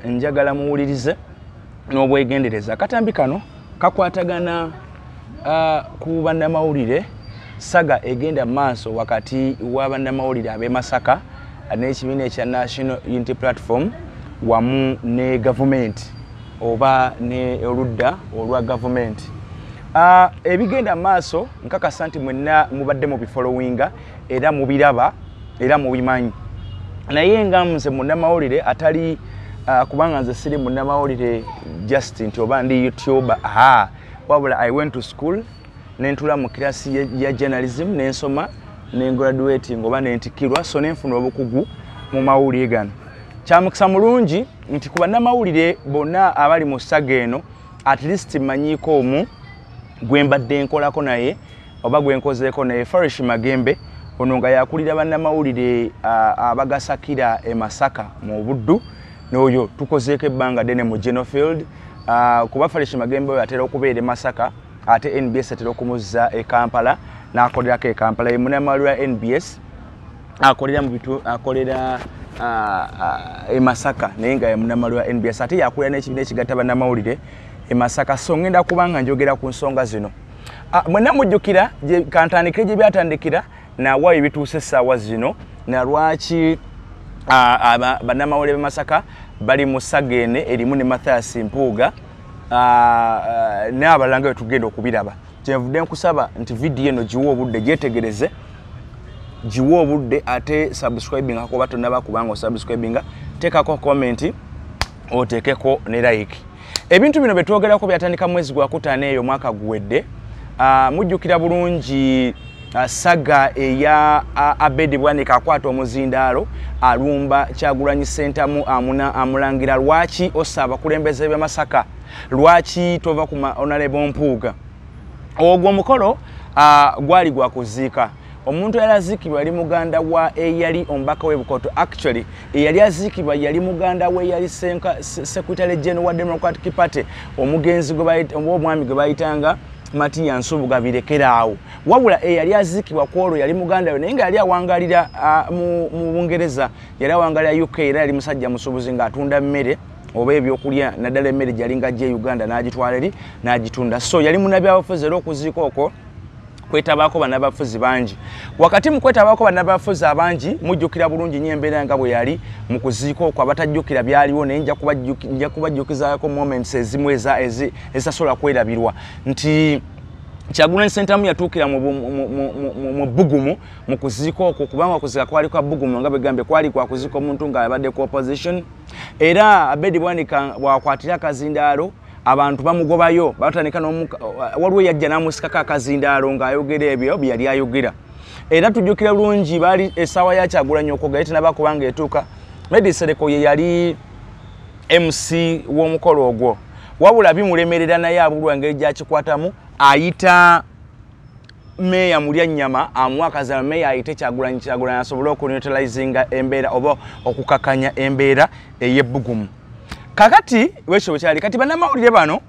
Njagala muwulirize n'obwegendereza. Katambi kano kakwatagana ku bannamawulire saga egenda maaso wakati wa bannamawulire ab'e Masaka n'ekibiina ekya National Unity Platform wamu ne gavumenti oba ne oludda olwa gavumenti. Ebigenda maaso nkakasa nti mwenna mubadde mu bifolowinga era mubiraba era mubimanyi. Naye nga nze munnamawulire atali kubanga nze siri munnamawulire just nti oba ndi YouTuber. Wabula I went to school nentula mu kirasi ya journalism nensoma nengraduating oba nentikirwa so nenfuna obukugu mu mawulire gano. Kyamukisa mulungi nti ku bannamawulire bonna abali mu saga eno at least manyiko omu gwembadde nkolako naye oba gwenkozeeko naye Farish Magembe ono nga yakulira bannamawulire abagasakira e Masaka mu Buddu n'oyo tukozeeko ebbanga ddene mu Genofield. Kuba Farish Magembe oyo atera okubeera e Masaka ate NBS atera okumuzza e Kampala n'akolerako e Kampala. Ye munnamawulire wa NBS akolera mu bitu akolera e Masaka naye nga ye munnamawulire wa NBS ate yakulira n'ekibiina ekigatta bannamawulire e Masaka. So ngenda kubanga njogera ku nsonga zino. Mwenna mujjukira kantandikire gye byatandikira nawa ebituuse essaawa zino na lwaki bannamawulire b'e Masaka bali mu saga ene erimu ne Mathias Mpuuga n'abalanga bwe tugenda okubiraba. Kyenvudde nkusaba nti vidiyo eno giwa obudde gyetegereze, giwa obudde ate subscribing akoba tonnaba kubanga osubscribinga, teekako comment oteekeko ne like. Ebintu bino bye twogerako byatandika mwezi gwa Kutaano eyo mwaka guwedde. Mujjukira bulungi saga eya Abedi Bwanika akwata omuzindaalo alumba Kyagulanyi Ssentamu amulangira lwaki ossa abakulembeze b'e Masaka, lwaki tova ku Honorable Mpuuga. Ogwo omukolo gwali gwa kuziika. Omuntu yali aziikibwa yali muganda wa eyali omubaka w'e Bukoto. Actually eyali aziikibwa yali muganda we yali Secretary General wa Democratic Party omugenzi omwami gwe bayitanga Matiya Nsubuga birekeraawo. Wabula eyali aziikibwa ku olwo yali muganda we naye nga yali awangalira mu Bungereza, yali awangalira UK era yali musajja musuubuzi ng'atunda mmere oba ebyokulya naddala emmere gyali ng'ajja e Uganda n'agitwala eri n'agitunda. So yali munnabyabufuzi era okuziika okwo kwetabaako bannabyabufuzi bangi. Wakati mu kwetabaako bannabyabufuzi abangi mujjukira bulungi nnyo embeera nga bwe yali mu kuziika okwo. Abatajjukira byaliwo naye nja kubajjukizaako moments ezimu ezisasobola kwerabirwa nti Kyagulanyi Ssentamu yatuukira mu Bugumu mu kuziika okwo kubanga okuziika kwali kwa Bugumu nga begambye kwali kwa kuziika omuntu ng'abadde ku opposition. Era Abedi Bwanika bwakwatira akazindaalo abantu bamugobayo batandika waliwo yajja n'amusikako akazindaalo ng'ayogera ebyo bye yali ayogera. Era tujjukira bulungi baali essaawa ya Kyagulanyi okwoga tenaba kubanga etuuka. Medi Sereko ye yali MC w'omukolo ogwo, wabula bimulemerera naye abulwa engeri gyakikwatamu ayita Meya Mulyannyama amuwa akazaala Meya ayite Kyagulanyi asobole okuneutralizinga embeera oba okukakanya embeera ey'ebbugumu. Kakati wekyo bwe kyali kati bannamawulire bano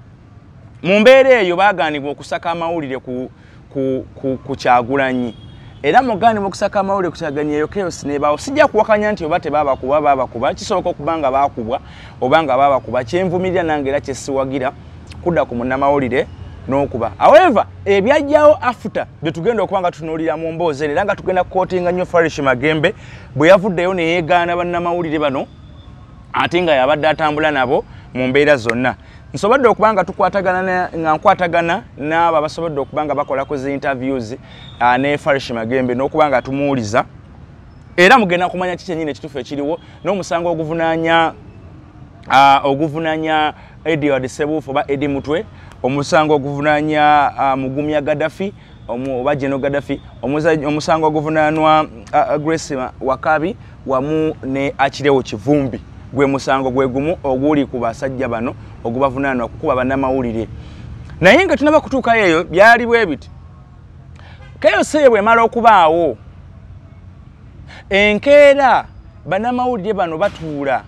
mu mbeera eyo baagaanibwa okusaka amawulire ku Kyagulanyi. Era mugaanibwa okusaka amawulire ku Kyagulanyi eyo chaos nebaawo. Sijja kuwakanya nti oba tebabakuba kisoboka okubanga baakubwa oba nga babakuba. Kyenvumirira nange era kyesiwagira kudda ku munnamawulire n'okuba. However ebyajjawo after bye tugenda okubanga tutunuulira mu mboozi era nga tugenda kukootinga nnyo Farish Magembe bwe yavuddeyo ne yeegaana bannamawulire bano ate nga yabadde atambula nabo mu mbeera zonna. Nsobodde okubanga tukwatagana nga nkwatagana n'abo abasobodde okubanga bakolako zi interviews ne Farish Magembe n'okubanga tumuwuliza era mugenda kumanya kiki kyennyini ekituufu ekiriwo n'omusango oguvunaanya Edward Ssebuufu oba Eddie Mutwe, omusango oguvunaanya Mugumya Gaddafi oba General Gaddafi, omusango oguvunaanwa Grace Wakabi wamu ne Akirewo Kivumbi. Gwe musango gwe gumu oguli ku basajja bano ogubavunaanwa kukuba bannamawulire. Naye nga tunaba kutuuka eyo byali bwe biti. Kayose bwe mala okubaawo enkeera bannamawulire bano batuula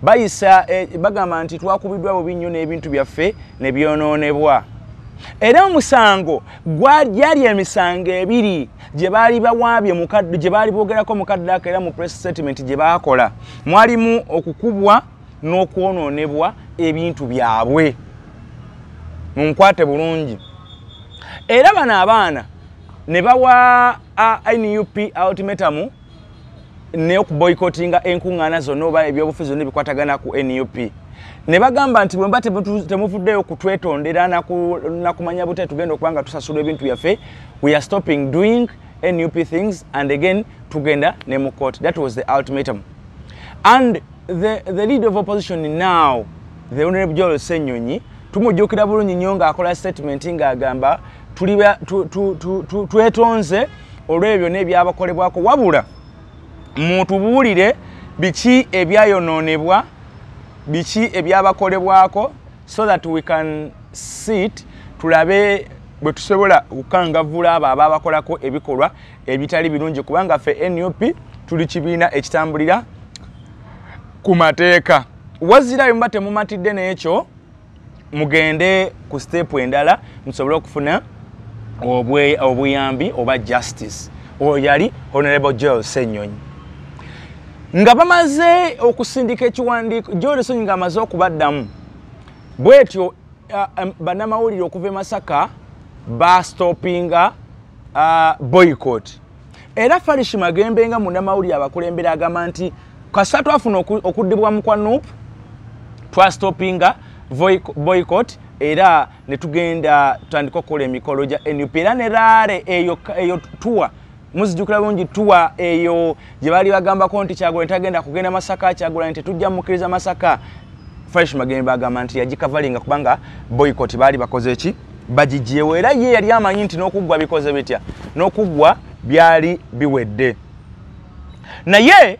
bayisa bagamba nti twakubiddwa bubi nnyo n'ebintu byaffe ne byonoonebwa. Era omusango gwali emisango ebiri gye baali bawaabye mukadde gye baali boogerako mukadde era mu press statement gye baakola mwalimu okukubwa n'okwonoonebwa ebintu byabwe. Munkwate bulungi. Era bano abaana ne bawa NUP ultimatum ne okuboycottinga enkuŋŋaana zonna oba ebyobufuzi zonna ebikwatagana ku NUP. Ne bagamba nti bwe mba temuvuddeyo kutwetondera nakumanya bute tugenda okuba nga tusasula ebintu byaffe, we are stopping doing NUP things and again tugenda ne mu court. That was the ultimatum. And the leader of opposition now, the Honorable Joel Ssenyonyi, tumujjukira bulungi nnyo ng'akola statement ng'agamba twetonze olw'ebyo n'ebyabakolebwako, wabula mutubuulire biki ebyayonoonebwa, biki ebyabakolebwako, so that we can sit tulabe bwe tusobola okukangavvula abo ababakolako ebikolwa ebitali birungi, kubanga ffe NUP tuli kibiina ekitambulira ku mateeka. Wazirayo mba temumatidde n'ekyo, mugende ku step endala musobole okufuna obuyambi oba justice. Oyo yali Honorable Joel Ssenyonyi. Nga bamaze okusindika ekiwandiiko, Joel Ssenyonyi ng'amaze okubaddamu, bwetyo bannamawulire okuva e Masaka bastopinga boycott. Era Farish Magembe nga munnamawulire abakulembera agamba nti kasita twafuna okuddibwamu kwa NUP twastopinga boycott era ne tugenda tutandika okukola emikolo gya NUP. Era ne raare eyo tuwa muzijjukira bulungi, tuwa eyo gye baali bagambako nti Kyagulanyi tagenda kugenda Masaka, Kyagulanyi tetujja mukkiriza Masaka. Farish Magembe agamba nti yagikavalinga kubanga boycott baali bakoze eki, bagijeewo. Era ye yali amanyi nti n'okuggwa bikoze bitya, n'okuggwa byali biwedde. Naye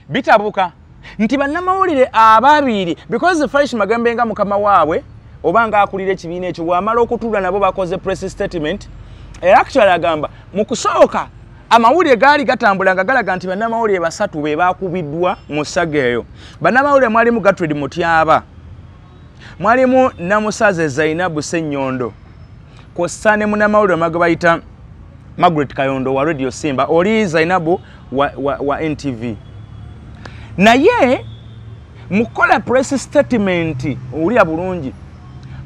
bitabuka nti bannamawulire ababiri, because Farish Magembe nga mukama waabwe oba nga akulira ekibiina ekyo, bw'amala okutuula nabo bakoze press statement. Era actually agamba mu kusooka amawulire gaali gatambula nga galaga nti bannamawulire basatu be bakubiddwa mu ssaga eyo. Bannamawulire mwalimu Gertrude Mutyaba, mwalimu Namusaze Zainabu Ssenyondo, kw'ossa ne munnamawulire omage bayita Margaret Kayondo wa Radio Simba, oli Zainabu wa NTV. Naye mukola press statement owulira bulungi,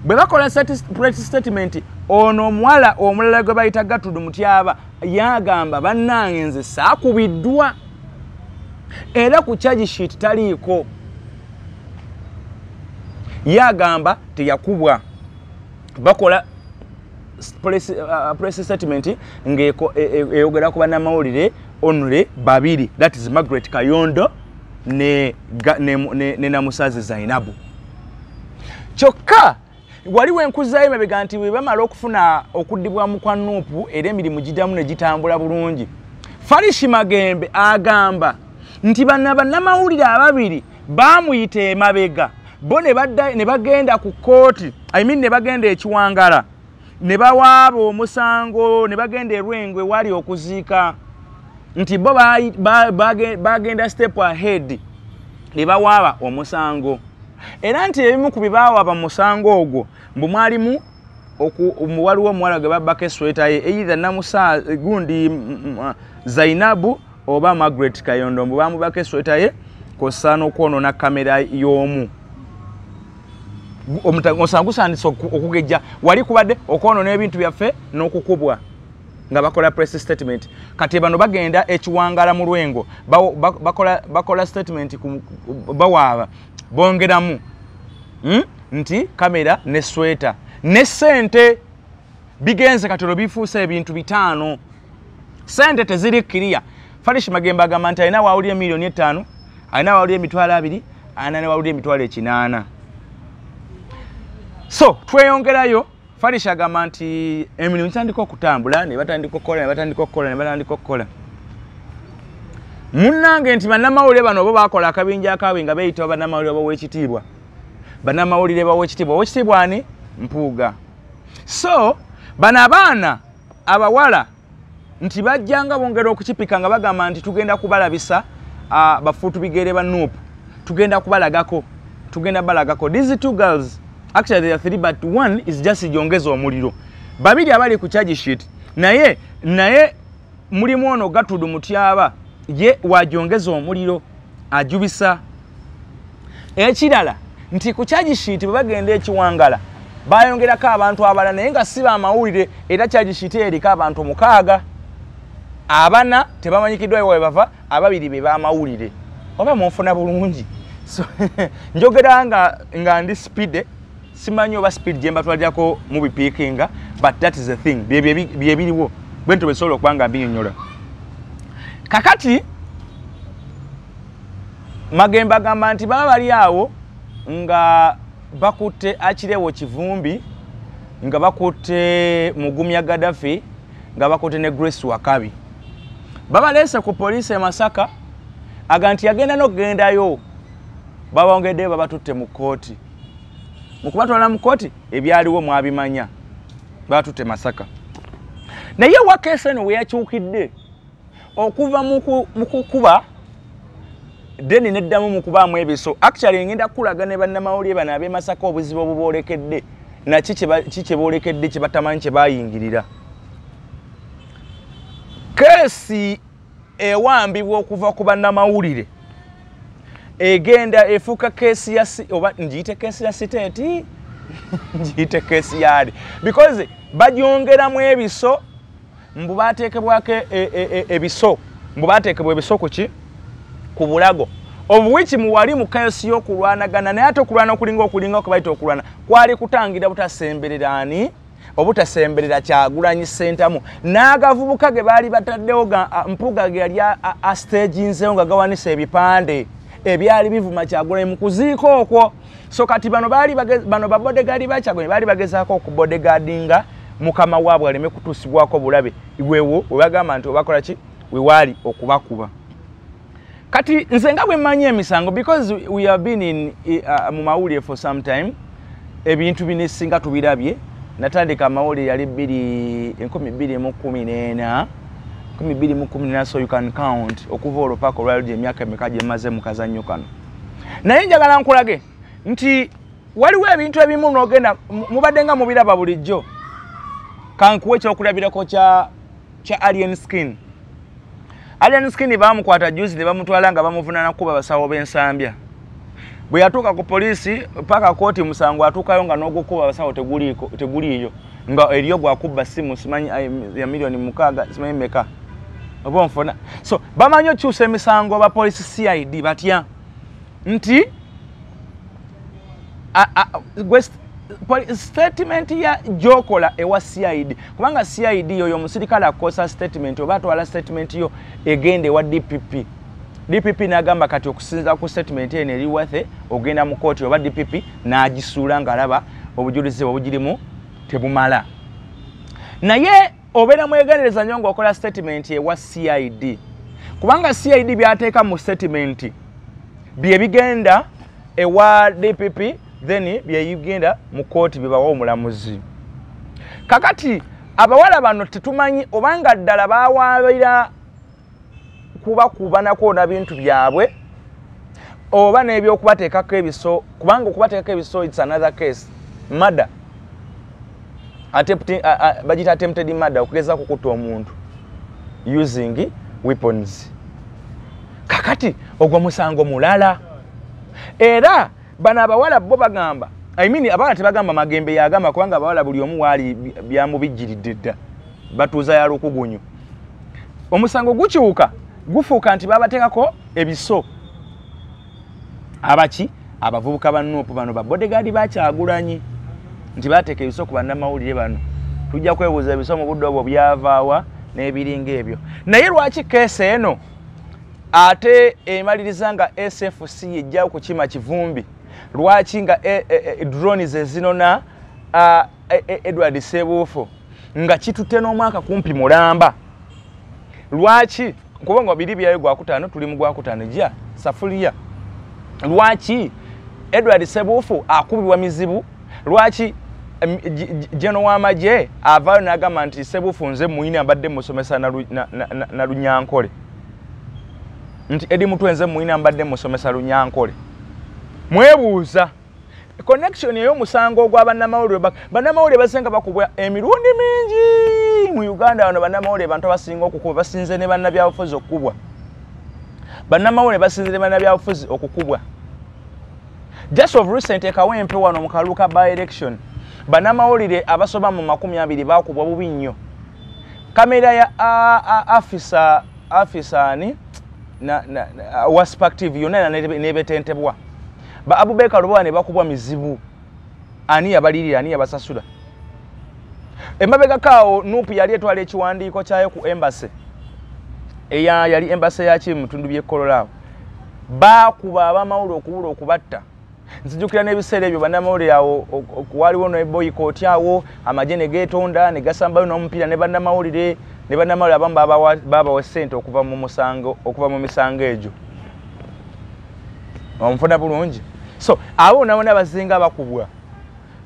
bwe bakola press statement, ono omuwala omulala gwe bayita Gertrude Mutyaba yagamba bannange nze saakubiddwa era ku charge sheet taliiko. Yagamba teyakubwa. Bakola press statement ng'eyogera ku bannamawulire onule babiri, that is Margaret Kayondo ne Namusaze Zainabu. Kyokka waliwo enkuzaayo emabega nti bwe bamala okufuna okuddibwamu kwa NUP era emirimu giddamu ne gitambula bulungi, Farish Magembe agamba nti bannamawulire ababiri baamuyita emabega, bo ne bagenda ku kooti, ne bagenda ekiwangala, ne bawaaba omusango, ne bagenda Rwengwe wali okuziika, nti bo bagenda step ahead ne bawaaba omusango. Era nti ebimu ku bibaawaaba musango ogwo mbu mwalimu waliwo omuwala gwe babbako esweta ye, either Namusaze gundi Zainabu oba Margaret Kayondo, mbu bamubako esweta ye kw'ossa n'okwonoona kamera y'omu. Omusango gusandise okugejja, wali kubadde okwonoona ebintu byaffe n'okukubwa nga bakola press statement. Kati bano bagenda ekiwangala mu Lwengo, bakola statement bawaaba, bongeramu nti kamera ne sweta ne sente bigenze katolo bifuuse ebintu bitaano. Sente teziri clear. Farish Magembe agamba nti alina waawulira miliyoni 5, alina waawulira emitwalo 2, alina waawulira emitwalo 8. So tweyongerayo, Farish agamba nti emirimu gitandika okutambula, ne batandika okukola. Munnange nti bannamawulire bano bo bakola akabinja akaabwe nga beeyita bannamawulire b'Oweekitiibwa. Bannamawulire b'Oweekitiibwa, Oweekitiibwa ani? Mpuuga. So bano abaana abawala nti bajjanga bongera okukipika nga bagamba nti tugenda kubalabisa bafuutu bigere ba NUP, tugenda kubalagako. These two girls, actually there are 3 but one is just jongeza omuliro. Babiri abali ku charge sheet, naye mulimu ono Gertrude Mutyaba ye wajongeza omuliro ajubisa. ekirala nti ku charge sheet bwe bagenda ekiwangala bayongerako abantu abalala naye nga si bamawulire era charge sheet eriko abantu 6 abana tebamanyikiddwa ewe bava ababiri be bamawulire oba munfuna bulungi so njogera nga ndi speed simanyi oba speed gye mbatwalirako mu bipiikinga but that is the thing bye biriwo bwento besobola okubanga mbinyonnyola kakati Magemba gamba nti baba bali awo nga bakutte Akireewo Kivumbi nga bakutte Mugumya Gaddafi nga bakutte ne Grace Wakabi baba lese ku police e Masaka aganti yagenda n'okugendayo babongedde babatutte mu kooti mukubatwala mu kooti ebyaliwo mwabimanya batutte Masaka naye wakeese no weyakyukidde okuva mu kukuba deni neddamu mu kubaamu ebiso actually ngenda kulaga ne bannamawulire bano ab'e Masaka obuzibu obuboolekedde na kiki boolekedde kye batamanyi kye bayingirira keesi ewambibwa okuva ku bannamawulire egenda efuuka keesi ya oba njiyite keesi ya siteeti njiyite keesi yaali because bagyongeramu ebiso mbu bateekebwako ebiso mbu bateekebwa ebiso kuki ku bulago obuwiki muwali mu keesi y'okulwanagana naye ate okulwana okulinga okubaita okulwana kwali kutangira butasemberera ani obutasemberera Kyagulanyi Ssentamu n'agavubuka ge baali bataddewo mpuga ge yali astaginzewo nga gawanisa ebipande ebyali bivuma Kyagulanyi mu kuziika okwo so kati bano babodegaadi ba Kyagulanyi baali bagezaako okubodegaadinga mukama waabwe aleme kutuusibwako bulabe wewo webagamba nti obakola ki wewaali okubakuba kati nze nga bwe mmanyi emisango because we have been in mu mawulire for some time ebintu bino singa tubirabye natandika amawulire yali 2014 so you can count okuva olupaka olwalyo emyaka emeka gye maze mu kazannyo kano naye njagala nkulage nti waliwo ebintu ebimu n'ogenda mubadde nga mubiraba bulijjo kankuwe ekyokulabirako kya Alien Skin Alien Skin bamukwata juzi ne bamutwala nga bamuvunana kuba basawo b'ensambya bwe yatuuka ku poliisi paka kooti musango atuukayo nga n'ogukuba basawo teguliiyo nga eriyo gwakubba simu simanyi ya milioni 6 simanyi meka oba nfuna so bamanyi okyusa emisango ba poliisi CID batya nti statement ya jokola ewa CID kubanga CID yoyo musirikale akosa statement oba atwala statement yo egende wa DPP n'agamba kati okusinza ku statement eno eri wathe ogenda mu kooti oba DPP n'agisuula ng'alaba obujulizi obugirimu tebumala naye obeera mwegendereza nnyo ng'okola statement ewa CID kubanga CID byateeka mu statement bye bigenda ewa DPP then byeyigenda mu kooti bibawa omulamuzi kakati abawala bano tetumanyi obanga ddala bawaabira kubanako na bintu byabwe oba n'ebyokubateekako ebiso kubanga okubateekako ebiso it's another case murder bagita attempted murder okugeza kukutta omuntu using weapons kakati ogwo musango mulala era bano abawala bo bagamba abawala tebagamba Magembe yagamba kubanga abawala buli omu waali byamubijjiridde dda batuuza ya lukugunyu omusango gukyuka gufuuka nti babateekako ebiso abaki abavubuka ba Nuupu bano babodegaadi ba Kyagulanyi nti bateeka ebiso ku bannamawulire bano tujja kwebuuza ebiso mu budde obwo byavaawa n'ebiringa ebyo naye lwaki keesi eno ate emaliriza nga SFC ejjawo kukima Kivumbi lwaki nga drones ezinona Edward Ssebuufu nga kitutte n'omwaka kumpi mulamba lwaki kubanga biri byayo gwakutaano tuli mu gwakutaano ja safuliya lwaki Edward Ssebuufu akubibwa mizibu lwaki Jeno w'amagye avaayo n'agamba nti Ssebuufu nze muyini ambadde musomesa na Lunyankole nti Edi Mutwe nze muyini ambadde musomesa Lunyankole mwebuuza connection ey'omusango ogwa bannamawulire basenga bakubwa emirundi mingi mu Uganda wano bannamawulire bantu abasinga okukubwa basinze ne bannabyabufuzi okukubwa bannamawulire basinze ne bannabyabufuzi okukubwa just of recent Kawempe wano mu Kaluka by election bannamawulire abasoba mu 20 bakubwa bubi nnyo. Kamera ya afisa ni waspactive yona nebetentebwa ba Abubeka Lubowa ne bakubwa mizibu ani yabalirira ani yabasasula emabega kawo Nuupu yali etwala ekiwandiiko kyayo ku embassy yali embassy ya kimu mutundu by'ekkololaawo bakuba abamawulire okubula okubatta. Nzijukira n'ebiseera ebyo bannamawulire awo waliwo ne boycott awo amagye ne geetonda ne gasambayo n'omupiira ne bannamawulire abamu babawa ssente okuva mu misango egyo. Omufuna bulungi. So abo nabona bazinga bakubwa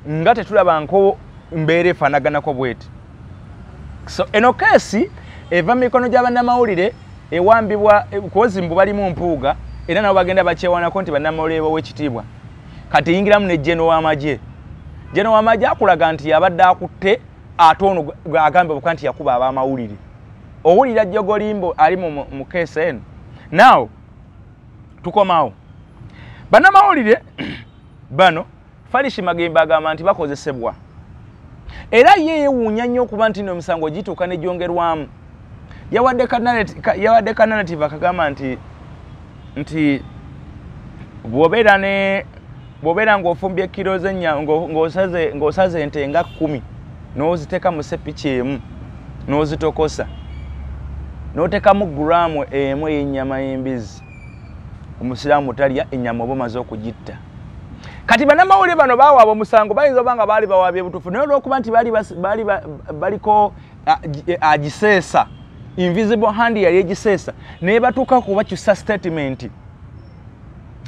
nga tetulabanko mbeera efaanaganako bweti. So eno keesi eva mu mikono gy'abannamawulire ewambibwa kuwozimbu balimu mpuuga era nabo bagenda bakyewanako nti bannamawulire b'owekitiibwa. Kati yingiramu ne Jeno w'amagye. Jeno w'amagye akulaga nti yabadde akutte ate ono agambe buka nti yakuba ab'amawulire. Owulira Jjogolimbo ali mu keesi eno. Now tukomawo. Bannamawulire bano Farish Magembe agamba nti bakozesebwa. Era ye yeewuunya nnyo okuba nti n'emisango gituuka ne gyongerwamu. Yawadde kanalative akagamba nti bw'obeera ng'ofumbye kilo z'ennyama ng'osaze ente nga 10 n'oziteeka mu sepiki emu n'ozitokosa n'oteekamu gulaamu emu ey'ennyama y'embizi omusiraamu talya ennyama oba omaze okugitta. Kati bannamawulire bano baawaaba omusango bayinza oba nga baali bawaabye butuufu naye olw'okuba nti baliko agiseesa invisible hand yali egiseesa naye batuuka kubakyusa statement.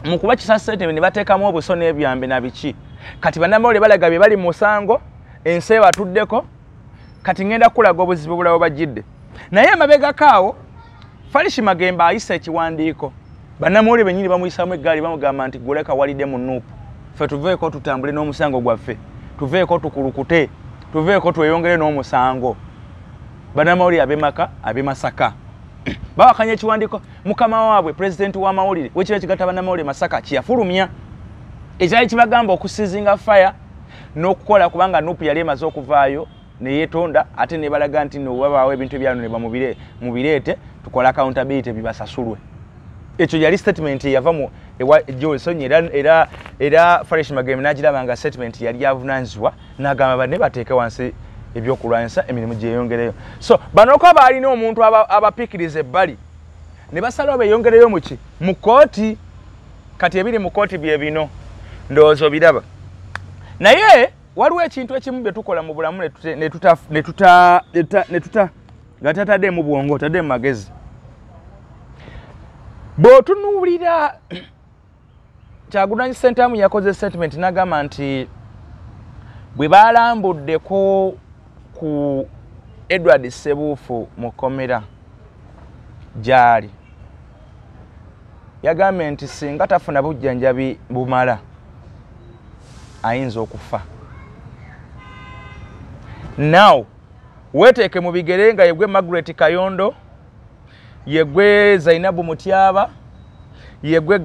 Mu kubakyusa statement ne bateekamu obuso n'ebyambe na biki. Kati bannamawulire balaga bye bali mu musango ensi ebatuddeko kati ngenda kulaga obuzibu bulabo bajjidde. Naye emabega kaawo Farish Magembe ayisa ekiwandiiko. Bannamawulire bennyini bamuyisamu eggaali bamugamba nti goleka walidde mu Nuupu. Ffe tuveeko tutambule n'omusango gwaffe. Tuveeko tukulukute. Tuveeko tweyongere n'omusango. Bannamawulire ab'e Masaka. Bawakanya ekiwandiiko mukama waabwe pulezidenti w'amawulire wekiro ekigatta bannamawulire Masaka kiyafulumya. Ekyali kibagamba okusizinga fire n'okukola kubanga Nuupu yali emaze okuvaayo ne yeetonda ate ne balaga nti babaawo ebintu ebyano ne bamubireete tukola accountability bibasasulwe. Ekyo yali statement yava mu ewa Johnson era Farish Magembe n'agiraba nga statement yali yavunaanyizibwa n'agamba banne bateeke wansi ebyokulwanyisa emirimu gyeyongereyo. So bano ko baalina omuntu abapikiriza ebbali ne basalawo beeyongereyo mu kooti. Kati ebiri mu kooti bye bino ndowooza biraba. Naye waliwo ekintu ekimu bye tukola mu bulamu nga tataddeemu bwongo otaddeemu magezi. Bw'otunuulira Kyagulanyi Ssentamu yakoze statement n'agamba nti bwe baalambuddeko ku Edward Ssebuufu mu kkomera gy'ali yagambye nti singa tafuna bujjanjabi bumala ayinza okufa. Now weeteeke mu bigere nga yegwe Margaret Kayondo, yegwe Zainabu Mutyaba, yegwe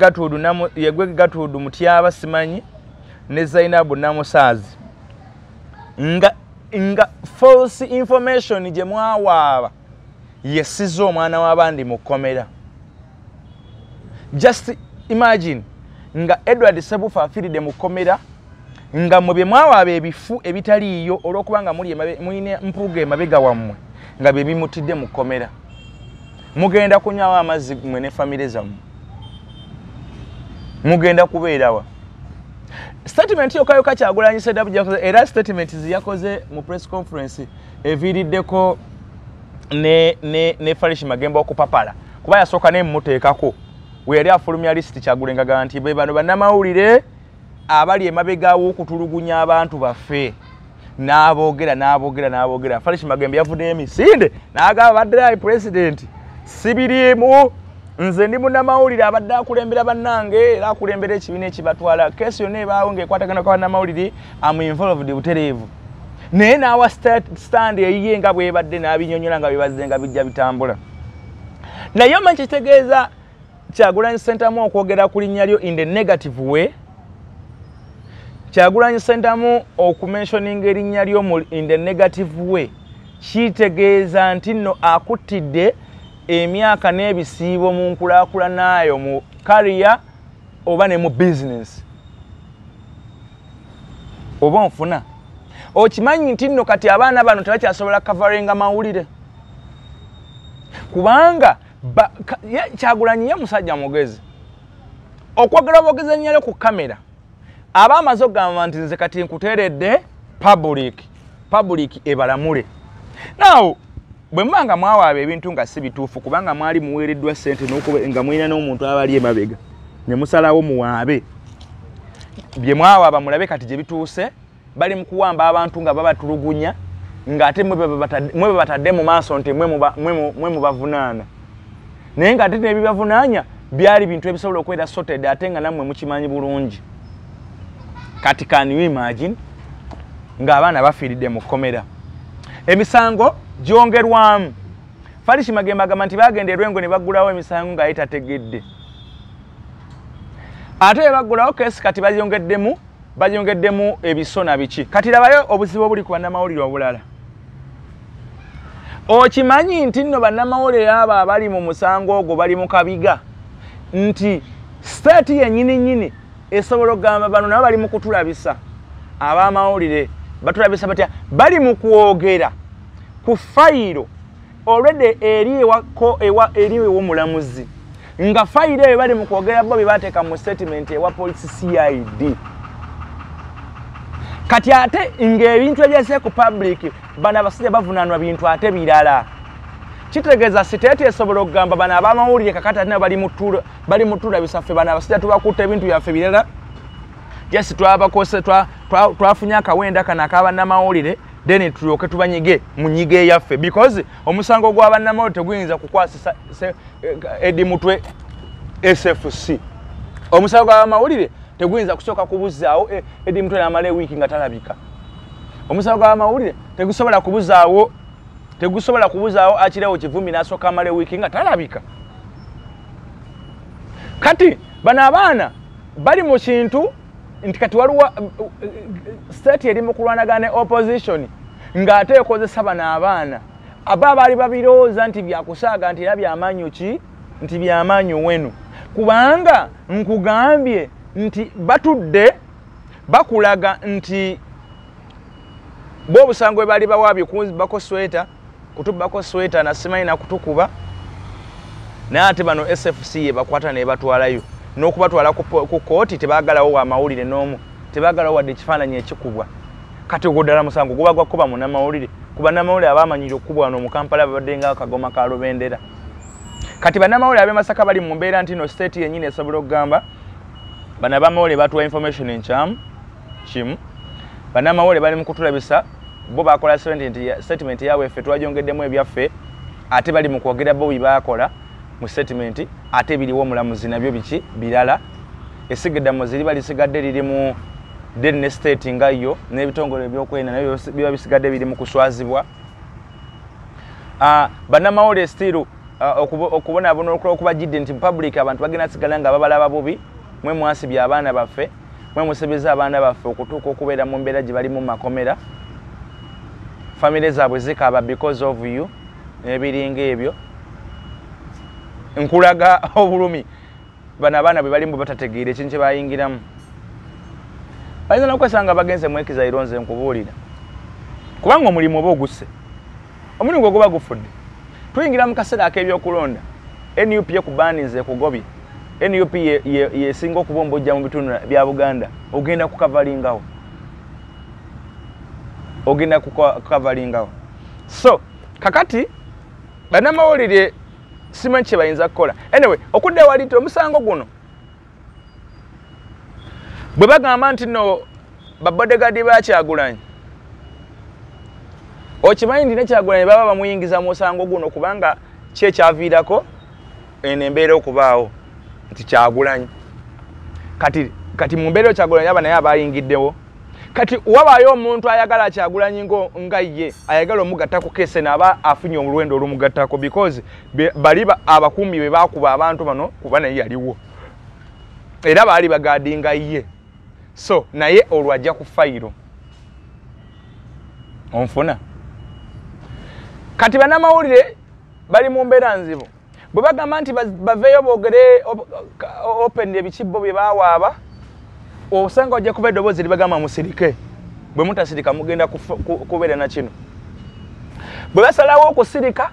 Gatuudu Mutyaba simanyi ne Zainabu Namusaazi nga false information gye mwawaaba yesize omwana w'abandi mu kkomera. Just imagine nga Edward Ssebuufu afiiridde mu kkomera nga mu bye mwawaaba ebifu ebitaliiyo olw'okuba nga mulina mpuuga emabega wammwe nga bye bimutidde mu kkomera. Mugenda kunywawo amazzi mmwe ne famire zammwe. Mugenda kubeerawa. Statement yokayoka Kyagulanyi Ssentamu era statement ziyakoze mu press conference eviiriddeko ne Farish Magembe okupapala kuba yasooka n'emuteekako we yali afulumya lisiti Kyagulanyi nti be bano bannamawulire abali emabega w'okutulugunya abantu baffe. N'aboogera Farish Magembe yavuddeyo emisinde n'agamba badde president sibiriimu nze ndi munnamawulire abadde akulembera bannange era akulembera ekibiina ekibatwala. Keesi yonna ebaawo ng'ekwatagana kwa bannamawulire am involved butereevu. Naye n'awa stand eyiye nga bwebadde n'abinyonyola nga bibazze nga bijja bitambula. Naye omanyi kitegeeza Kyagulanyi Ssentamu okwogera ku linnya lyo in the negative way Kyagulanyi Ssentamu okumentioninga erinnya lyo in the negative way kitegeeza nti nno akuttidde emyaka n'ebisiibo mu nkulaakulana ayo mu career oba ne mu business oba onfuna okimanyi nti nno kati abaana bano tebakyasobola kavaringa mawulire kubanga Kyagulanyi ye musajja mugezi okwogera bwogezi ennyo ku kamera aba amaze okugamba nti nze kati nkuteeredde public ebalamule. Now bwe mbanga mwawaaba ebintu nga si bituufu kubanga mwali muweereddwa ssente nga mulina n'omuntu abali emabega ne musalawo muwaabe bye mwawaaba mulabe kati gye bituuse bali mu kuwamba abantu nga babatulugunya ng'ate mwe batadde mu maaso nti mwe mubavunaana naye ng'ate n'ebibavunaanya byali bintu ebisobola okubeera sorted ate nga nammwe mukimanyi bulungi. Kati can you imagine ng'abaana bafiiridde mu kkomera emisango gyongerwamu. Farish Magembe agamba nti bagenda e Lwengo ne baggulawo emisango nga tategedde ate baggulawo kesi kati bagyongeddemu ebisona biki. Kati labayo obuzibu obuli ku bannamawulire obulala. Okimanyi nti nno bannamawulire abo abali mu musango ogwo bali mu kabiga nti state yennyini esobola okugamba bano nabo bali mu kutulabisa ab'amawulire batulabisa batya bali mu kwogera ku fayiro already eri ew'omulamuzi nga fayiro eyo bali mu kwogera bo bye bateeka mu statement ewa police CID. Kati ate ng'ebintu ebyese ku public bano abasajja bavunaanwa bintu ate birala kitegeeza siteeti esobola okugamba bano ab'amawulire kakati ate bali mu tulabisa ffe bano abasajja tubakutta ebintu byaffe birala jesi twafunye akawenda kano ak'abannamawulire then tulyoke tubanyige mu nyiga eyaffe because omusango gw'abannamawulire teguyinza kukwasisa Edi Mutwe SFC. Omusango gw'abamawulire teguyinza kusooka kubuzaawo Edi Mutwe n'amala wiiki nga talabika. Omusango gw'abamawulire tegusobola kubuzaawo Akireewo Kivumbi n'asooka amala wiiki nga talabika. Kati bano abaana bali mu kintu nti kati waliwo state eri mu kulwanagana ne opposition ng'ate ekozesa bano abaana aba baali babirowooza nti byakusaaga nti era byamaanyi ki nti byamaanyi wenu kubanga nkugambye nti batudde bakulaga nti bo obusango bwe baali bawaabye kubako sweta kutubbako sweta na simanyi na kutukuba naye ate bano SFC ye bakwata ne batwalayo n'okubatwala ku kooti tebaagalawo wa mawulire n'omu tebaagalawo wadde ekifaananyi ekikubwa. Kati ogwo ddala musango guba gwakuba munnamawulire kuba nnamawulire abamanyire okukubwa wano mu Kampala babadde ng'akagoma ka Lubendera. Kati bannamawulire ab'e Masaka bali mu mbeera nti no state yennyini esobola okugamba bano abamawulire batuwa information enkyamu kimu bannamawulire bali mu kutulabisa bo bakola statement yaabwe ffe twagyongeddemu ebyaffe ate bali mu kwogera bo bwe baakola mu statement ate biliwo omulamuzi nabyo biki birala esigeddamu ziri balisigadde liri mu Dene State nga yo n'ebitongole ebyokwena nabyo biba bisigadde biri mu kuswazibwa. Bannamawulire still okubonaabona okubagidde nti public abantu bagenda sigala nga babalaba bubi mwe mwasibye abaana baffe mwe musebeza abaana baffe okutuuka okubeera mu mbeera gye bali mu makomera family zaabwe zikaaba because of you n'ebiringa ebyo nkulaga obulumi bano abaana bwe balimu batategeera ekintu kye bayingiramu bayinza n'okwesanga bagenze mwekiza ironze nkubuulira kubanga omulimu oba ogusse omulimu gwe guba gufudde tuyingira mu kaseera ak'ebyokulonda NUP ekubaanize ekugobye NUP yesinga okuba ombojja mu bitundu bya Buganda ogenda kukavalingawo so kakati bannamawulire simanyi kye bayinza kukola. Anyway okudda ewali nti omusango guno bwe bagamba nti no babodegaadi ba Kyagulanyi okimanyi nti ne Kyagulanyi baba bamuyingiza mu musango guno kubanga kyekyaviirako eno embeera okubaawo nti Kyagulanyi kati mu mbeera Kyagulanyi aba naye abayingiddewo kati wabaayo omuntu ayagala Kyagulanyi nga ye ayagala omugattako kese naaba afunye olwendo olumugattako because bali abakuumi be baakuba abantu bano kuba naye yaliwo era baali bagaadinga ye so naye olwajja ku fayiro onfuna kati bannamawulire bali mu mbeera nzibu bwe bagamba nti baveeyo boogere open ebikibbo bye baawaaba osanga ojja kuba eddoboozi libagamba musirike bwe mutasirika mugenda kubeera na kino bwe basalawo okusirika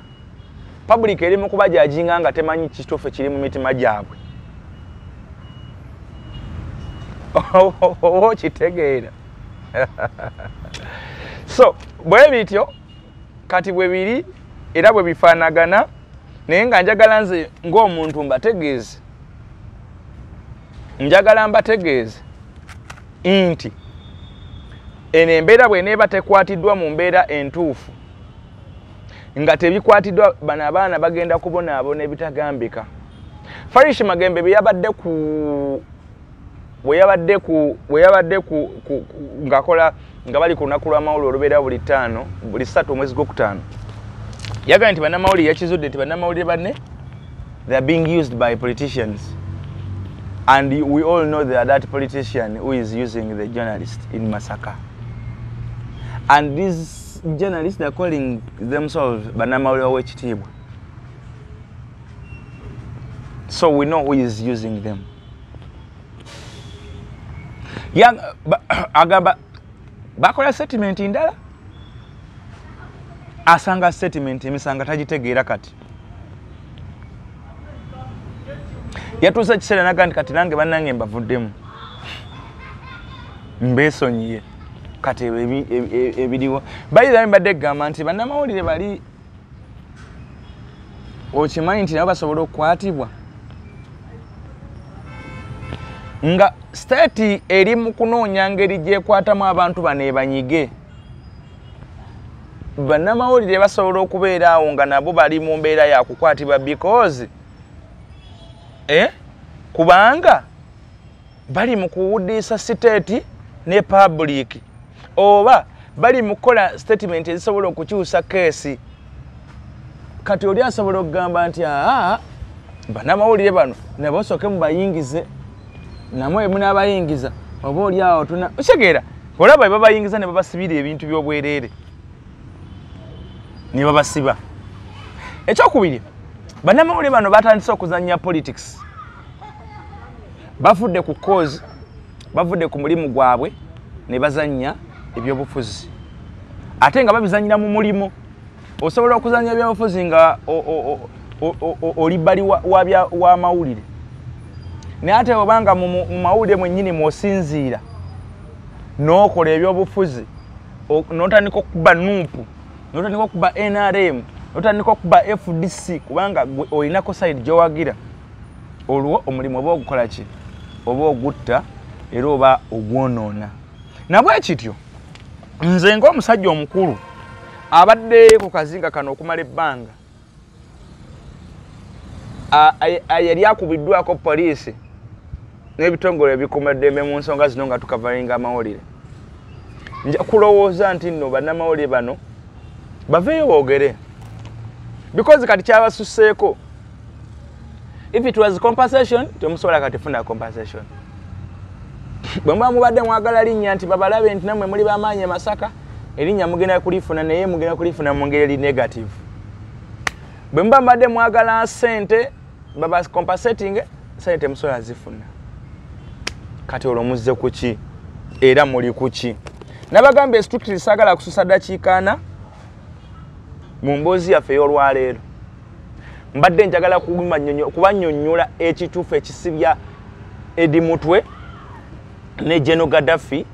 public eri mu kubajajinga nga temanyi kituufu kiri mu mitima gyabwe okitegeera so bwe bityo kati bwe biri era bwe bifaanagana naye nga njagala nze ng'omuntu njagala mbategeeze nti eno embeera bw'eneeba tekwatiddwa mu mbeera entuufu nga tebikwatiddwa bano abaana bagenda kubonaabona ebitagambika Farish Magembe bwe yabadde ngakola nga bali ku lunaku lw'amawulire olubeera buli 3 omwezi gw'okutaano yagamba nti bannamawulire yakizudde nti bannamawulire banne they are being used by politicians and we all know that politician who is using the journalist in Masaka and these journalists they are calling themselves bannamawulire ow'ekitiibwa so we know who is using them agamba bakola statement ndala asanga statement emisanga tagitegeera kati yatuusa kiseera naga kati nange bannange mbavuddemu mbeesonyiye kati ebiriwo bayira mbadde gamba nti bannamawulire bali okimanyi nti nabo basobola okukwatibwa nga state eri mu kunoonya ngeri gyekwatamu abantu bano ebanyige bannamawulire basobola okubeera awo nga nabo bali mu mbeera ya kukwatibwa because kubanga bali mu kuwuddisa state ne public oba bali mu kukola statement ezisobola okukyusa keesi kati oli asobola okugamba nti bannamawulire bano nabo osooke mubayingize namwe munaabayingiza oba oli awo okitegeera olaba babayingiza ne babasibira ebintu by'obwereere ne babasiba ekyokubiri bannamawulire bano batandise okuzannya politics bavudde ku cause bavudde ku mulimu gwabwe ne bazannya ebyobufuzi ate nga babizannyira mu mulimu osobola okuzannya ebyobufuzi nga oli bbali w'amawulire naye ate obanga mu mawulire mwennyini mw'osinziira n'okola ebyobufuzi n'otandika okuba nuupu n'otandika okuba NRM n'otandika okuba FDC kubanga olinako side gy'owagira olwo omulimu oba ogukola ki oba ogutta era oba ogwonoona nabwe kityo nze ng'omusajja omukulu abadde ku kazinga kano okumala ebbanga yali akubiddwako poliisi n'ebitongole ebikuumaddembe mu nsonga zino nga tukavalinga amawulire nja kulowooza nti nno bannamawulire bano baveeyo boogere because kati kyabasuseeko if it was compensation temusobola kati funa compensation bwe muba mubadde mwagala linnya nti babalabe nti nammwe muli bamaanyi Masaka erinnya mugenda kulifuna naye mugenda kulifuna mu ngeri negative bwe muba mubadde mwagala sente baba compensating sente musobola zifuna kati olwo muzze kuki era muli kuki nabagambe strictly sagala kususa dakiika 4 mu mboozi yaffe ey'olwaleero mbadde njagala kubannyonnyola ekituufu ekisibya Edi Mutwe ne General Gaddafi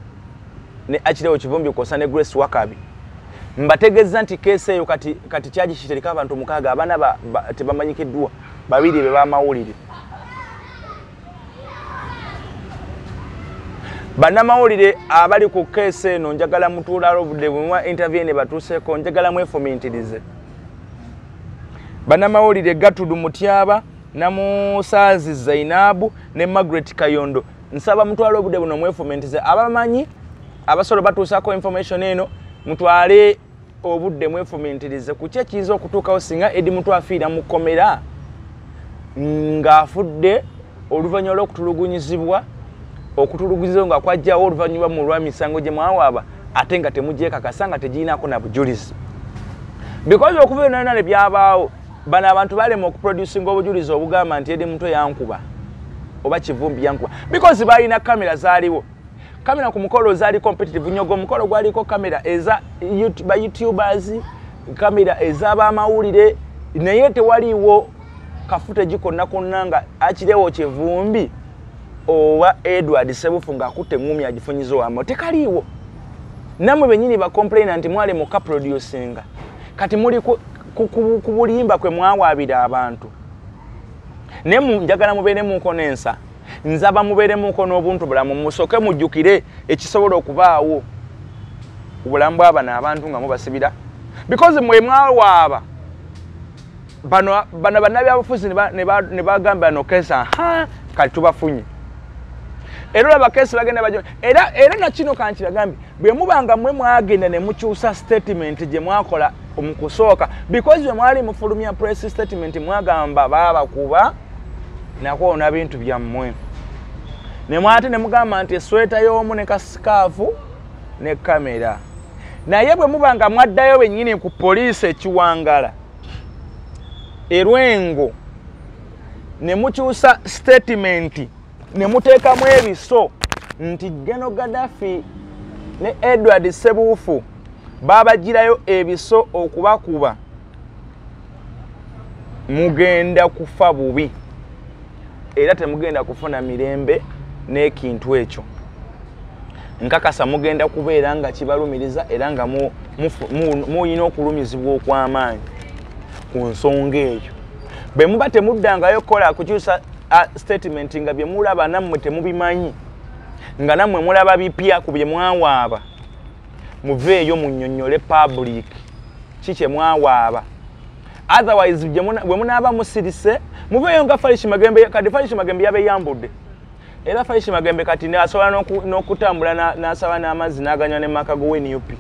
ne Akireo Kivumbi kosa ne Grace Wakabi mbategeeza nti keesi eyo kati kyagishitereka abantu 6 abaana tebamanyikiddwa 2 be bamawulire bannamawulire abali ku keesi eno njagala mutuula obudde bwe interview ne batuuseeko njagala mwefumiitirize bannamawulire Gatudu Mutyaba Namusaazi Zainabu ne Margaret Kayondo nsaba mutwale obudde buno mwefumiitirize abamanyi abasobola batuusaako information eno mutwale obudde mwefumiitirize ku kye kiyinza okutuukawo singa Edi Mutwe afiira mu kkomera ng'afudde oluvannyuma lw'okutulugunyizibwa okutuluguza nga kwajjawo oluvannyuma mu lwa misango gye mwawaaba ate nga temugyekakasa nga tegiinaako na bujulizi because okuva yonna ne byabaawo bano abantu balema okuproducinga obujulizi obugamba nti edi mutwe yankuba oba kivumbi yankuba because balina kamera zaaliwo kamera ku mukolo zaali competitive nyogo omukolo gwaliko kamera eza ba youtubers kamera ez'abamawulire naye tewaliwo kafute konna nga akirewo kivumbi owa Edward Sebufu ng'akutte ngumi agifunyiza wamo tekaliiwo namwe benyini ba complain nti mwale muka producinga kati muli ku bulimba kwe mwawaabira abantu ne njagala mubeere muko nensa nzaba mubeere muko n'obuntu bulamu musoke mujjukire ekisobola okubaawo obulamu bw'abana abantu nga mubasibira because mwe mwawaaba bano bannabyabufuzi ne bagamba no kesa kati tubafunye era abakesi bagenda bajo era na kino kanti bagambi bwe mubanga mwe mwagenda ne mukyusa statement gye mwakola omukusooka because bwe mwali mufulumya press statement mwagamba baba kuba nakwona bintu byammwe ne mwate ne mugamba nti sweta y'omu ne kasikaafu ne kamera naye bwe mubanga mwaddayo bennyini ku poliisi ekiwangala erwengo ne mukyusa statement ne muteekamu ebiso nti Geno Gaddafi ne Edward Sebufu babagirayo ebiso okubakuba mugenda kufa bubi era temugenda kufuna mirembe n'ekintu ekyo nkakasa mugenda kubeera nga kibalumiriza era nga muyina okulumizibwa okw'amaanyi ku nsonga eyo bwe muba temuddangayo kukola kukyusa statement nga bye mulaba nammwe temubimanyi nga nammwe mulaba bipya ku bye mwawaaba muveeyo munnyonnyole public kikye mwawaaba otherwise bwe munaaba musirise muveeyo nga Farish Magembe kati Farish Magembe yabeyambudde era Farish Magembe kati asobola n'okutambula n'asaba n'amazzi n'aganywa ne Makago w'NUP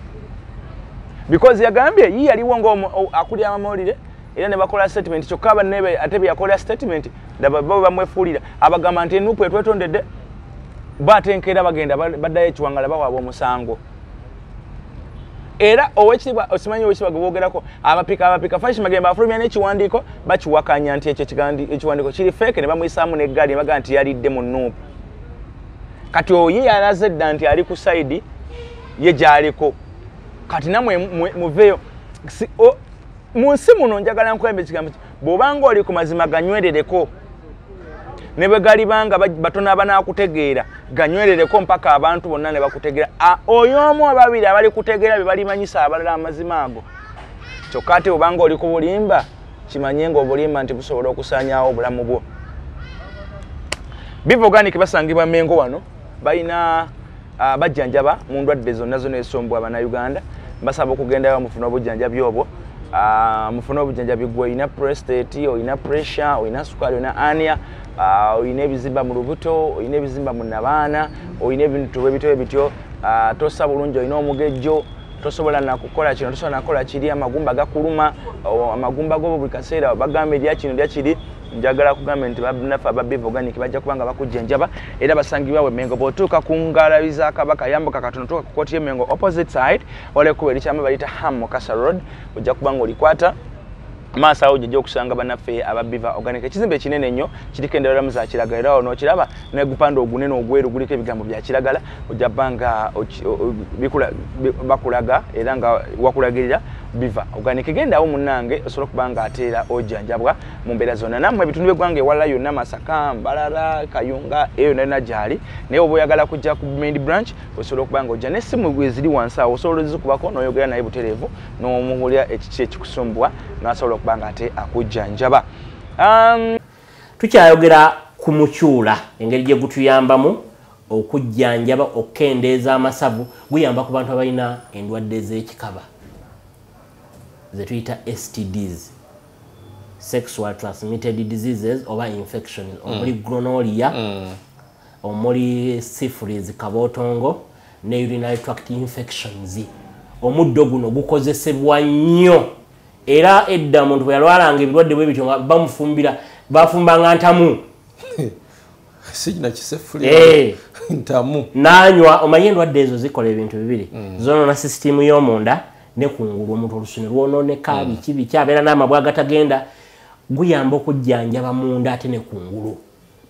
because yagambye yi yaliwo ng'akuli amamawulire era ne bakola statement kyokka bannebe ate bye yakola statement ndaba bo bamwefuulira abagamba nti NUP etwetondedde batenkera bagenda baddayo ekiwangala bawaaba omusango era owekitibwa osimanyi owekitibwa gwe boogerako abapika Farish Magembe afulumya n'ekiwandiiko bakiwakanya nti ekyo ekiwandiiko kiri feke ne bamuyisaamu n'eggaali ne bagamba nti yalidde mu NUP kati oye yalaze dda nti ali ku sayidi ye gy'aliko kati namwe muveeyo mu nsi muno njagala nkwembe ekigambo bw'obanga oli ku mazima ganywerereko ne bwe galibanga batono abanaakutegeera ganywerereko mpaka abantu bonna ne bakutegeera oyo omu ababiri abali kutegeera bye balimanyisa abalala amazima ago kyokka ate obanga oli ku bulimba kimanye ng'obulimba nti busobola okusaanyaawo obulamu bwo Biva Organic basangibwa Mengo wano balina bajjanjaba mu ndwadde zonna esombwa Abannayuganda mbasaba okugendayo mufuna obujjanjabi obwo mufuna obujjanjabi gwe oyina prostate oyina pressure oyina sukali oyina ania oyina ebizimba mu lubuto oyina ebizimba mu nabaana oyina ebintu ebityo tosa bulungi oyina omugejjo tosobola nakukola kino tosobola nakola kiri amagumba gakuluma amagumba go buli kaseera bagamba erya kino lya kiri njagala kugamba nti banafa aba Biva Organic bajja kubanga bakujjanjaba era basangibwa we Mengo botuuka ku ngalabiza Kabaka yambuka katono tuuka ku koti y'Emengo opposite side ole kuba erikyama bayita Ham Mukasa Road ojja kubanga olikwata maaso awo ojja okusanga bannaffe aba Biva Organic ekizimbe ekinene nnyo kiriko endabiramu za kiragala era n'okiraba n'egupande ogunene ogweru guliko ebigambo bya kiragala ojja banga bakulaga era nga wakulagirira Biva Organic genda awo munnange osobola kubanga ateera ojjanjabwa mu mbeera zonna nammwe ebitundu by'eggwanga ewalala yonna Masaka Mbalala Kayunga eyo nalina gyali naye oba oyagala kujja ku main branch osobola okubanga ojja n'essimu eziri wansi awo osobola ozikubako n'oyogera naye butereevu n'omuwulira ekiki ekikusumbwa n'asobola okubanga ate akujjanjaba tukyayogera ku mukyula engeri gye gutuyambamu okujjanjaba okukendeeza amasavu guyamba ku bantu abalina endwadde z'ekikaba ze tuyita STDs sexual transmitted diseases oba infections omuli gonorrhea omuli syphilis kabotongo ne urinary tract infections omuddo guno gukozesebwa nnyo era edda omuntu bwe yalwalanga ebirwadde bwe bityo nga bamufumbira bafumbanga ntamu sijina kisefuli ntamu nanywa omanyi endwadde ezo zikola ebintu bibiri zonoona sisitimu y'omunda ne kungulu omuntu olusune lwononeka biki kyabeera n'amabwa agatagenda guyamba okujjanjaba munda ate ne kungulu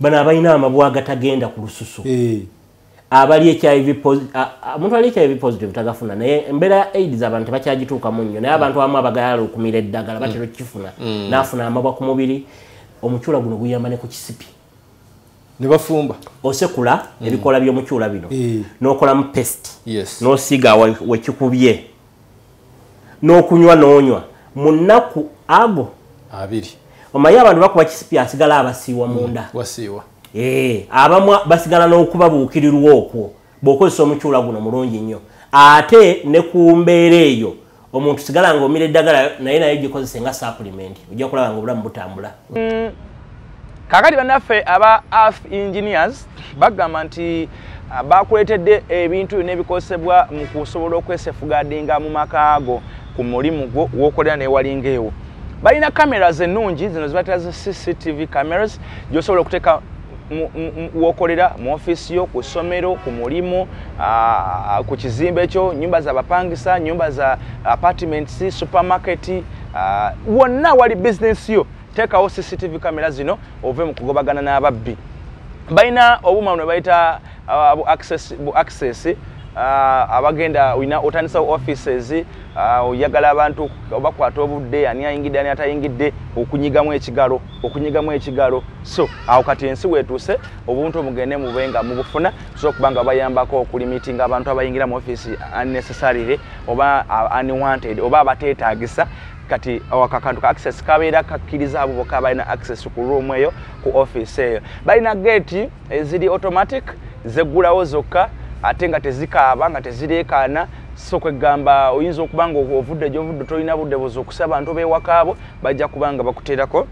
bano abalina amabwa agatagenda ku lususu abali omuntu ali HIV positive tagafuna naye embeera ya AIDS abantu tebakyagituukamu nnyo naye abantu abamu abagayala okumira eddagala batera okukifuna n'afuna amabwa ku mubiri omukyula guno guyamba ne ku kisipi ne bafumba osekula ebikola by'omukyula bino n'okolamu paste n'osiiga wekikubye n'okunywa n'onywa mu nnaku ago abiri omanyi abantu bakuba kisipi asigala abasiiwa munda wasiiwa abamu basigala n'okubabuukirirwa okwo bw'okozesa omukyula guno mulungi nnyo ate ne ku mbeera eyo omuntu sigala ng'omira eddagala naye gikozese nga supplement ojja kulaba nga obulamu butambula kakati bannaffe aba earth engineers bagamba nti bakuleetedde ebintu n'ebikozesebwa mu kusobola okwesefugadinga mu maka ago ku mulimu gwo w'okolera neewalinga ewo balina cameras ennungi zino zibatera zi CCTV cameras gy'osobola okuteeka wokolera mu office yo ku ssomero ku mulimu ku kizimbe ekyo nyumba z'abapangisa nyumba za apartments supermarket wonna wali business yo teekawo CCTV camera zino ove mu kugobagana n'ababbi balina obuma bwe bayita access abagenda otandisa offices oyagala abantu obakwata obudde ani ayingidde ani atayingidde okunyigamu ekigalo so awo kati ensi weetuuse obuntu omugende mubenga mubufuna so kubanga bayambako okulimitinga abantu abayingira mu office unnecessarily oba unwanted oba abateetaagisa kati akakantu ka access kabeera kakkiriza abo bokka balina access ku room eyo ku office eyo balina gate eziri automatic zeggulawo zokka ate nga tezikaaba nga tezireekaana so kwegamba oyinza okuba nga ovudde gy'ovudde tolina budde buza okusaba abantu beewakaabo bajja kubanga bakuteerako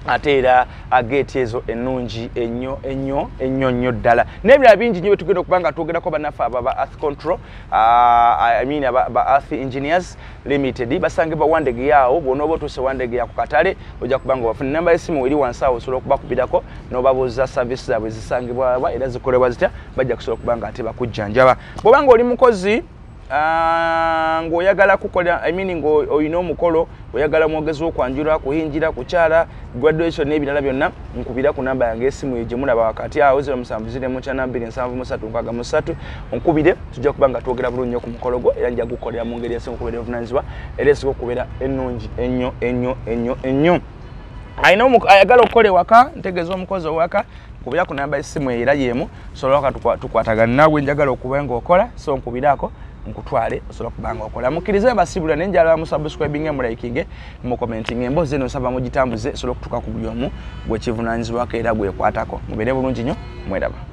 ate era geeti ezo ennungi ennyo ddala n'ebirala bingi nnyo betugenda okuba nga twogerako bannaffe aba ba earth control ba earth engineers limited basangibwa wandege yaawo bw'onooba otuuse wandege ya ku katale ojja kuba nga bafuna namba y'essimu eri wansi awo osobola okubakubirako n'obabuuza service zaabwe zisangibwa era zikolebwa zitya bajja kusobola okuba nga ate bakujjanjaba bw'oba nga oli mukozi ng'oyagala kukola ng'olina omukolo oyagala mwogezi w'okwanjula kuyingira kukyala graduation n'ebirala byonna nkubira ku namba yange y'essimu eyo gye mulaba wakati awo 07042773 onkubire tujja kuba nga twogera bulungi nnyo ku mukolo gwo era nja gukolera mu ngeri esinga okubeera obuvunaanyizibwa era esinga okubeera ennungi ennyo ayagala okukola ewaka ntegeeza omukozi owaka nkubira ku namba y'essimu era yeemu sobola tukwatagana naawe njagala okuba ng'okola so nkubirako nkutwale osobola kubanga okola mukkirize basibula nenjala mu subscribing mu liking mu commenting emboozi eno nsaba mugitambuze osobola okutuuka ku buli omu gwe kivunaanyizibwako era gwekwatako mubeere bulungi nnyo mweraba